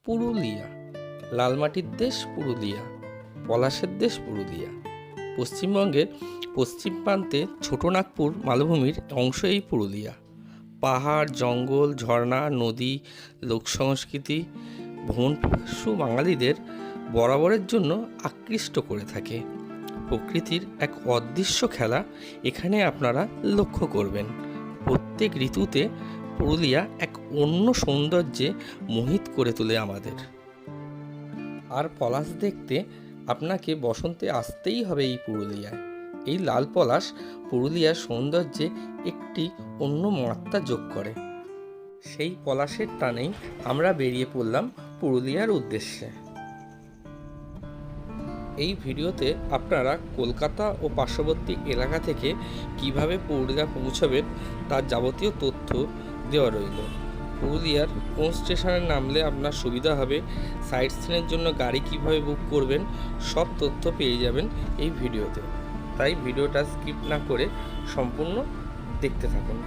পুরুলিয়া, লালমাটির দেশ পুরুলিয়া, পলাশের দেশ পুরুলিয়া। পশ্চিমবঙ্গের পশ্চিম প্রান্তে ছোটনাগপুর মালভূমির অংশ এই পুরুলিয়া। পাহাড়, জঙ্গল, ঝর্ণা, নদী, লোক সংস্কৃতি ভ্রমণপিপাসু বাঙালিদের বরাবরের জন্য আকৃষ্ট করে থাকে। প্রকৃতির এক অদৃশ্য খেলা এখানে আপনারা লক্ষ্য করবেন। প্রত্যেক ঋতুতে পুরুলিয়া এক অন্য সৌন্দর্যে মোহিত করে তোলে আমাদের। আর পলাশ দেখতে আপনাকে বসন্তে আসতেই হবে এই পুরুলিয়ায়। এই লাল পলাশ পুরুলিয়ার সৌন্দর্যে একটি অন্য মাত্রা যোগ করে। সেই পলাশের টানেই আমরা বেরিয়ে পড়লাম পুরুলিয়ার উদ্দেশ্যে। এই ভিডিওতে আপনারা কলকাতা ও পার্শ্ববর্তী এলাকা থেকে কিভাবে পুরুলিয়া পৌঁছাবেন তার যাবতীয় তথ্য দেওয়া রইল। পুরুলিয়ার কোন স্টেশনে নামলে আপনার সুবিধা হবে, সাইট সিনের জন্য গাড়ি কিভাবে বুক করবেন, সব তথ্য পেয়ে যাবেন এই ভিডিওতে। তাই ভিডিওটা স্কিপ না করে সম্পূর্ণ দেখতে থাকুন।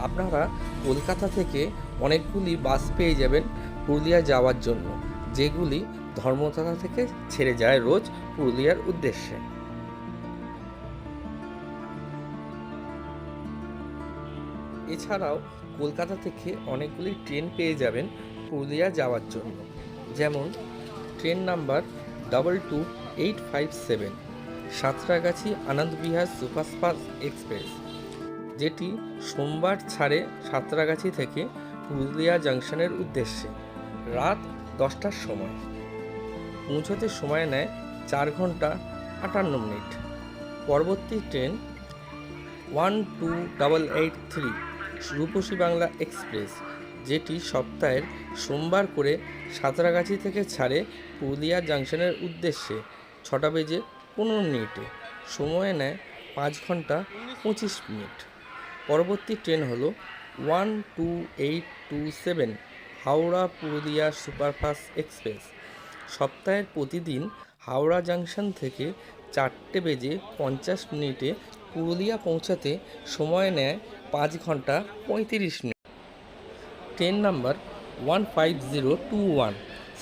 আপনারা কলকাতা থেকে অনেকগুলি বাস পেয়ে যাবেন পুরুলিয়া যাওয়ার জন্য, যেগুলি ধর্মতলা থেকে ছেড়ে যায় রোজ পুরুলিয়ার উদ্দেশ্যে। এছাড়াও কলকাতা থেকে অনেকগুলি ট্রেন পেয়ে যাবেন পুরুলিয়া যাওয়ার জন্য, যেমন train number 22857 Santragachi Anand Vihar superfast express, যেটি সোমবার ছাড়ে সাঁতরাগাছি থেকে পুরুলিয়া জাংশনের উদ্দেশ্যে রাত 10টার সময়। পৌঁছতে সময় নেয় 4 ঘন্টা 58 মিনিট। পরবর্তী ট্রেন 12883 রূপসী বাংলা এক্সপ্রেস, যেটি সপ্তাহের সোমবার করে সাঁতরাগাছি থেকে ছাড়ে পুরুলিয়া জাংশনের উদ্দেশ্যে 6:15 সময় নেয় 5 ঘন্টা 25 মিনিট। পরবর্তী ট্রেন হল 12827 হাওড়া পুরুলিয়া সুপারফাস্ট এক্সপ্রেস, সপ্তাহের প্রতিদিন হাওড়া জাংশন থেকে 4:50 পুরুলিয়া পৌঁছাতে সময় নেয় 5 ঘন্টা 35 minute. Train number 15021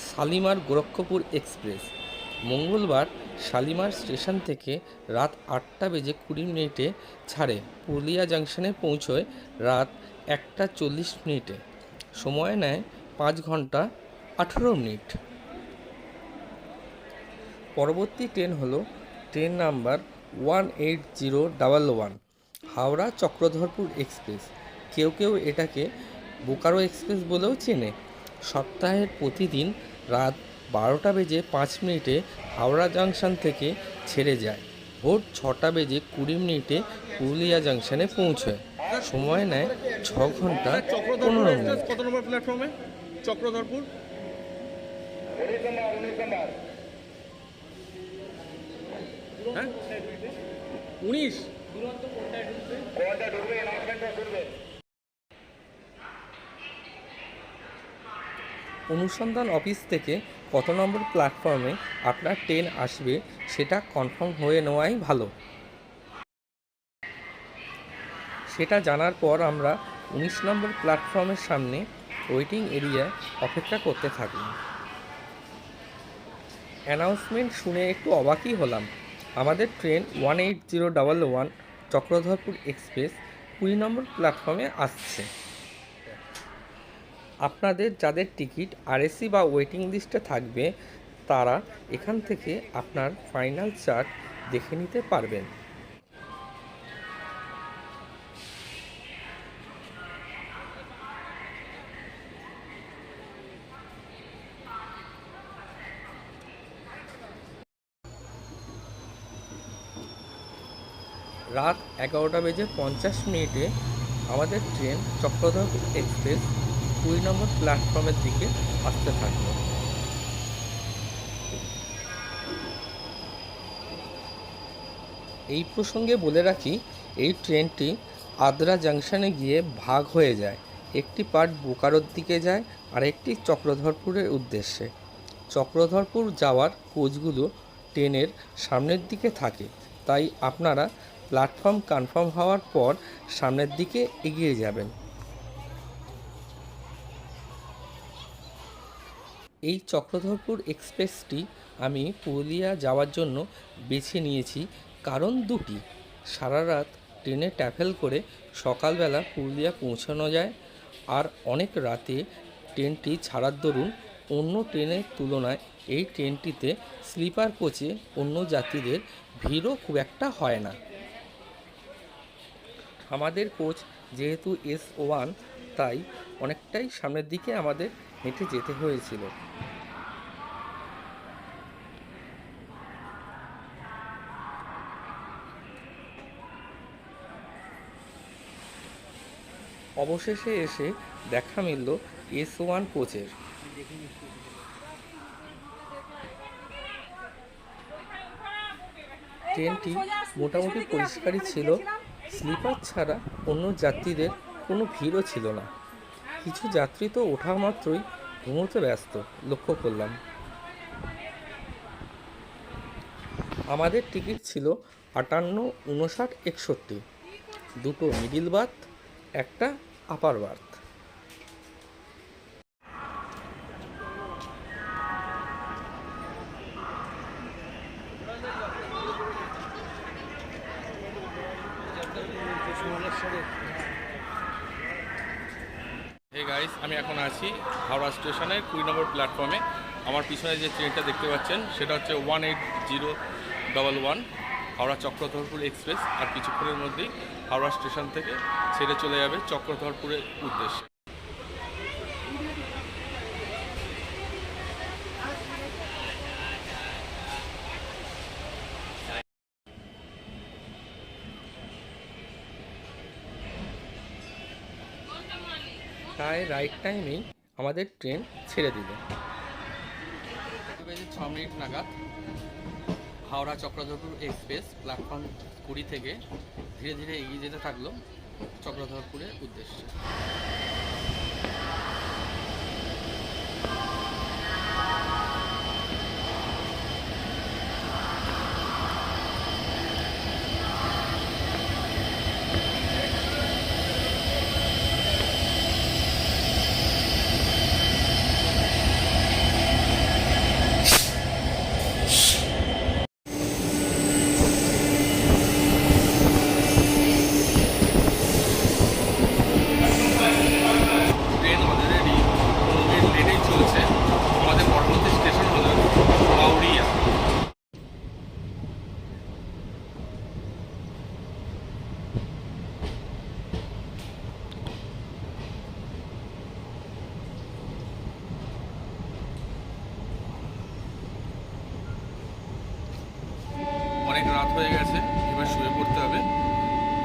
Shalimar Gorakhpur express, মঙ্গলবার শালিমার স্টেশন থেকে রাত 8:20 ছাড়ে পুরুলিয়া জাংশনে পৌঁছয় রাত 1:40, সময় নেয় 5 ঘন্টা 18 মিনিট। পরবর্তী ট্রেন হল train number 18011 Howrah Chakradharpur express, কেউ কেউ এটাকে বোকারো এক্সপ্রেস বলেও চেনে। সপ্তাহের প্রতিদিন রাত 12:05 হাওড়া জাংশন থেকে ছেড়ে যায়, ভোর 6:20 পুরুলিয়া জাংশনে পৌঁছয়, সময় নেয় 6 ঘন্টা 15 মিনিট। কত নম্বর প্ল্যাটফর্মে? চক্রধরপুর। হ্যাঁ 19। অনুসন্ধান অফিস থেকে কত নম্বর প্ল্যাটফর্মে আপনার ট্রেন আসবে সেটা কনফার্ম হয়ে নেওয়াই ভালো। সেটা জানার পর আমরা 19 নম্বর প্ল্যাটফর্মের সামনে ওয়েটিং এরিয়ায় অপেক্ষা করতে থাকলাম। অ্যানাউন্সমেন্ট শুনে একটু অবাকই হলাম। আমাদের ট্রেন 18011 চক্রধরপুর এক্সপ্রেস 20 নম্বর প্ল্যাটফর্মে আসছে। আপনাদের যাদের টিকিট আরএসি বা ওয়েটিং লিস্টে থাকবে তারা এখান থেকে আপনার ফাইনাল চার্ট দেখে নিতে পারবেন। রাত 11:50 আমাদের ট্রেন চক্রধরপুর এক্সপ্রেস 20 নম্বর প্ল্যাটফর্মের দিকে আসতে থাকবে। এই প্রসঙ্গে বলে রাখি, এই ট্রেনটি আদ্রা জাংশনে গিয়ে ভাগ হয়ে যায়। একটি পার্ট বোকারোর দিকে যায় আর একটি চক্রধরপুরের উদ্দেশ্যে। চক্রধরপুর যাওয়ার কোচগুলো ট্রেনের সামনের দিকে থাকে, তাই আপনারা প্ল্যাটফর্ম কনফার্ম হওয়ার পর সামনের দিকে এগিয়ে যাবেন। এই চক্রধরপুর এক্সপ্রেসটি আমি পুরুলিয়া যাওয়ার জন্য বেছে নিয়েছি কারণ দুটি। সারা রাত ট্রেনে ট্রাভেল করে সকালবেলা পুরুলিয়া পৌঁছানো যায়, আর অনেক রাতে ট্রেনটি ছাড়ার দরুন অন্য ট্রেনের তুলনায় এই ট্রেনটিতে স্লিপার কোচে অন্য যাত্রীদের ভিড়ও খুব একটা হয় না। আমাদের কোচ যেহেতু S1, তাই অনেকটাই সামনের দিকে আমাদের হেঁটে যেতে হয়েছিল। অবশেষে এসে দেখা মিলল S1 কোচের। ট্রেনটি মোটামুটি পরিষ্কারই ছিল, স্লিপার ছাড়া অন্য যাত্রীদের কোনো ভিড়ও ছিল না। কিছু যাত্রী তো ওঠা মাত্রই ঘুমোতে ব্যস্ত লক্ষ্য করলাম। আমাদের টিকিট ছিল 58, 59, 61, দুটো মিডিল বার্থ, একটা আপার বার্থ। হে গাইস, আমি এখন আছি হাওড়া স্টেশনের 20 নম্বর প্ল্যাটফর্মে। আমার পিছনে যে ট্রেনটা দেখতে পাচ্ছেন সেটা হচ্ছে 18011 হাওড়া চক্রধরপুর এক্সপ্রেস। আর কিছুক্ষণের মধ্যেই হাওড়া স্টেশন থেকে ছেড়ে চলে যাবে চক্রধরপুরের উদ্দেশ্যে। প্রায় রাইট টাইমেই আমাদের ট্রেন ছেড়ে দিল। 6 মিনিট নাগাদ হাওড়া চক্রধরপুর এক্সপ্রেস প্ল্যাটফর্ম 20 থেকে ধীরে ধীরে এগিয়ে যেতে থাকলো চক্রধরপুরের উদ্দেশ্যে। ট্রেন অলরেডি লেনেই চলছে। আমাদের পরবর্তী স্টেশন হলো বাউরিয়া। অনেক রাত হয়ে গেছে, এবার শুয়ে পড়তে হবে।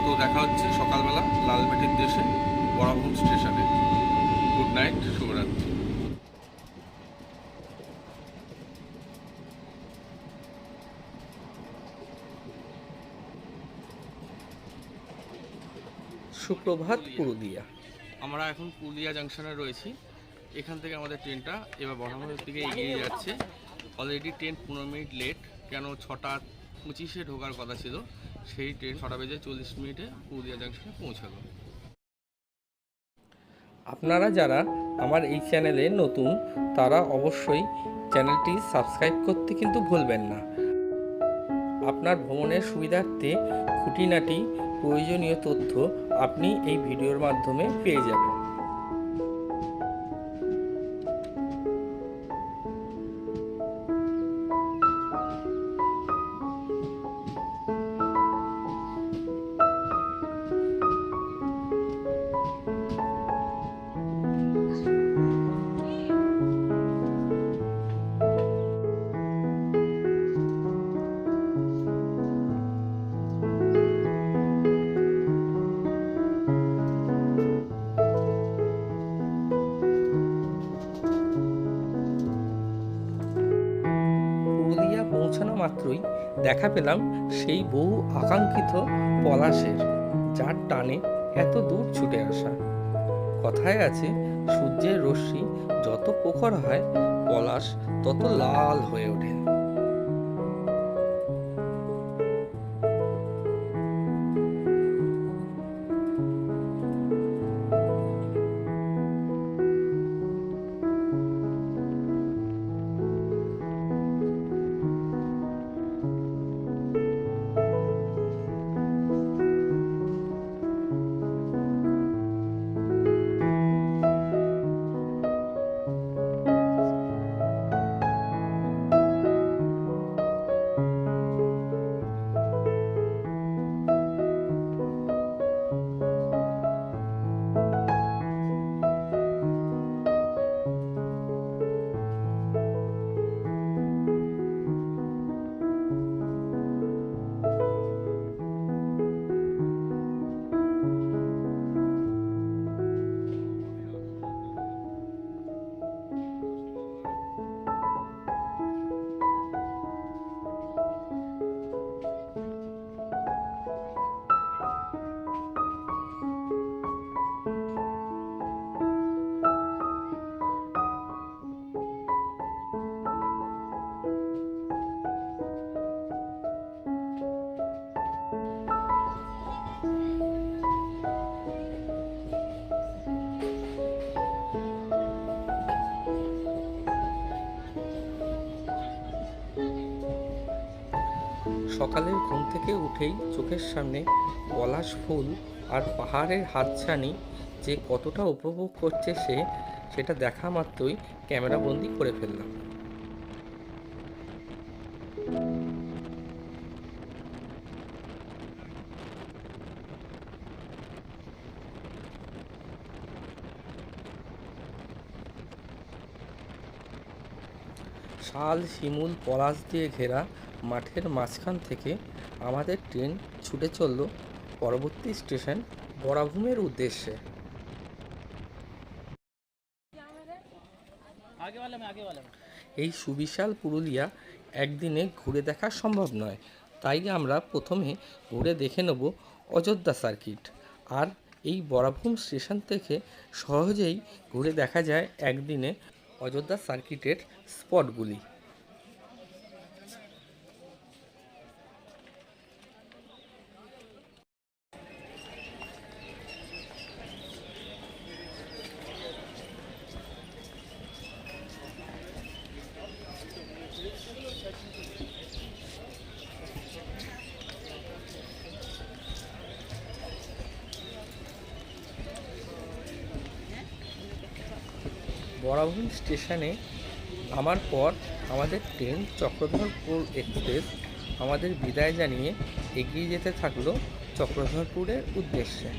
তো দেখা হচ্ছে সকালবেলা লালমাটির দেশে বরাভূম স্টেশনে। গুড নাইট, শুভরাত্রি। সুপ্রভাত পুরুলিয়া। আমরা এখন পুরুলিয়া জাংশনে রয়েছি। এখান থেকে আমাদের ট্রেনটা এবার বরাভূমের দিকে এগিয়ে যাচ্ছে। অলরেডি ট্রেন 15 মিনিট লেট, কেন 6টা 25-এ ঢোকার কথা ছিল, সেই ট্রেন 6টা বেজে 40 মিনিটে পুরুলিয়া জাংশনে পৌঁছালো। আপনারা যারা আমার এই চ্যানেলে নতুন, তারা অবশ্যই চ্যানেলটি সাবস্ক্রাইব করতে কিন্তু ভুলবেন না। আপনার ভ্রমণের সুবিধার্থে খুঁটিনাটি প্রয়োজনীয় তথ্য আপনি এই ভিডিওর মাধ্যমে পেয়ে যাবেন। পুরুলিয়া পৌঁছানো মাত্রই দেখা পেলাম সেই বহু আকাঙ্ক্ষিত পলাশের, যার টানে এত দূর ছুটে আসা। কথায় আছে, সূর্যের রশ্মি যত প্রখর হয়, পলাশ তত লাল হয়ে ওঠে। সকালের ঘুম থেকে উঠেই চোখের সামনে পলাশ ফুল আর পাহাড়ের হাতছানি যে কতটা উপভোগ করছে সেটা দেখা মাত্রই ক্যামেরাবন্দি করে ফেললাম। শাল, শিমুল, পলাশ দিয়ে ঘেরা মাঠের মাঝখান থেকে আমাদের ট্রেন ছুটে চলল পরবর্তী স্টেশন বরাভূমের উদ্দেশ্যে। এই সুবিশাল পুরুলিয়া একদিনে ঘুরে দেখা সম্ভব নয়, তাই আমরা প্রথমে ঘুরে দেখে নেব অযোধ্যা সার্কিট। আর এই বরাভূম স্টেশন থেকে সহজেই ঘুরে দেখা যায় একদিনে অযোধ্যা সার্কিটের স্পটগুলি। বরাভূম স্টেশনে নামার পর আমাদের ট্রেন চক্রধরপুর এক্সপ্রেস আমাদের বিদায় জানিয়ে এগিয়ে যেতে থাকলো চক্রধরপুরের উদ্দেশ্যে।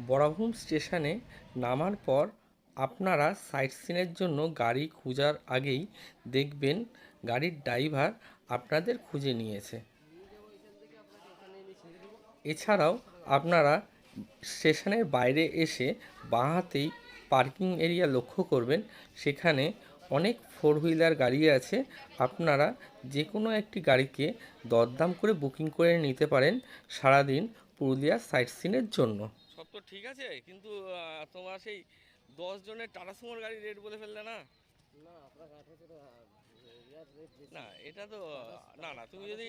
বরাভূম স্টেশনে নামার পর আপনারা সাইট সিনের জন্য গাড়ি খোঁজার আগেই দেখবেন গাড়ির ড্রাইভার আপনাদের খুঁজে নিয়েছে। এছাড়াও আপনারা স্টেশনের বাইরে এসে বাঁ হাতেই পার্কিং এরিয়া লক্ষ্য করবেন, সেখানে অনেক ফোর হুইলার গাড়ি আছে। আপনারা যে কোনো একটি গাড়িকে দরদাম করে বুকিং করে নিতে পারেন সারাদিন পুরুলিয়া সাইট সিনের জন্য। সব তো ঠিক আছে, কিন্তু তোমার সেই 10 জনের টাটা সুমোর গাড়ির রেট বলে ফেললে না? না এটা তো না না, তুমি যদি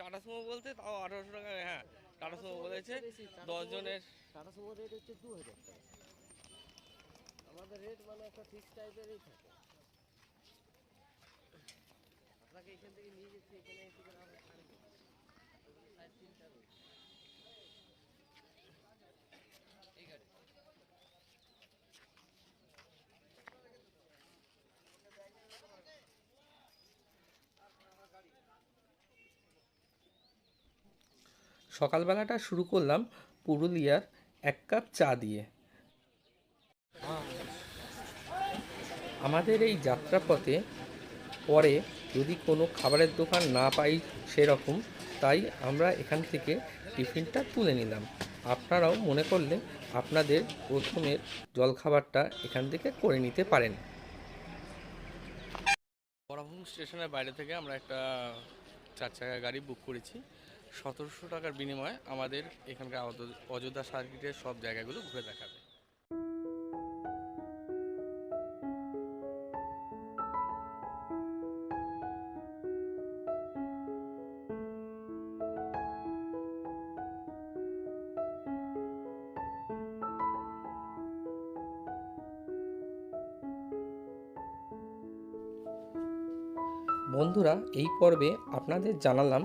টাটা সুমো বলতে তাও 1800 টাকা। হ্যাঁ, টাটা সুমো বলেছে 10 জনের। টাটা সুমো রেট হচ্ছে 2000 টাকা। আমাদের রেট মানে একটা ফিক্স টাইপেরই থাকে। আপনাকে এখান থেকে নিয়ে যাচ্ছি, এখানে এসে আমরা ছাড়ে দেবো। সাইড তিনটা রয়েছে এই গাড়ি। সকালবেলাটা শুরু করলাম পুরুলিয়ার এক কাপ চা দিয়ে। আমাদের এই যাত্রাপথে পরে যদি কোনো খাবারের দোকান না পাই সেরকম, তাই আমরা এখান থেকে টিফিনটা তুলে নিলাম। আপনারাও মনে করলে আপনাদের প্রথমের জলখাবারটা এখান থেকে করে নিতে পারেন। বরাভূম স্টেশনের বাইরে থেকে আমরা একটা 4 চাকা গাড়ি বুক করেছি। 1700 টাকার বিনিময়ে আমাদের এখানকার অযোধ্যা সার্কিটের সব জায়গাগুলো ঘুরে দেখাবে। বন্ধুরা, এই পর্বে আপনাদের জানালাম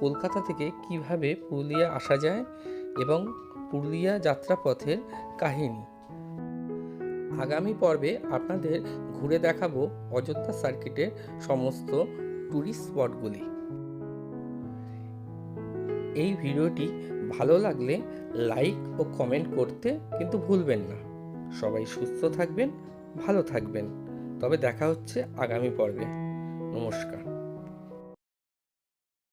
কলকাতা থেকে কিভাবে পুরুলিয়া আসা যায় এবং পুরুলিয়া যাত্রাপথের কাহিনী। আগামী পর্বে আপনাদের ঘুরে দেখাবো অযোধ্যা সার্কিটের সমস্ত ট্যুরিস্ট স্পটগুলি। এই ভিডিওটি ভালো লাগলে লাইক ও কমেন্ট করতে কিন্তু ভুলবেন না। সবাই সুস্থ থাকবেন, ভালো থাকবেন। তবে দেখা হচ্ছে আগামী পর্বে। নমস্কার।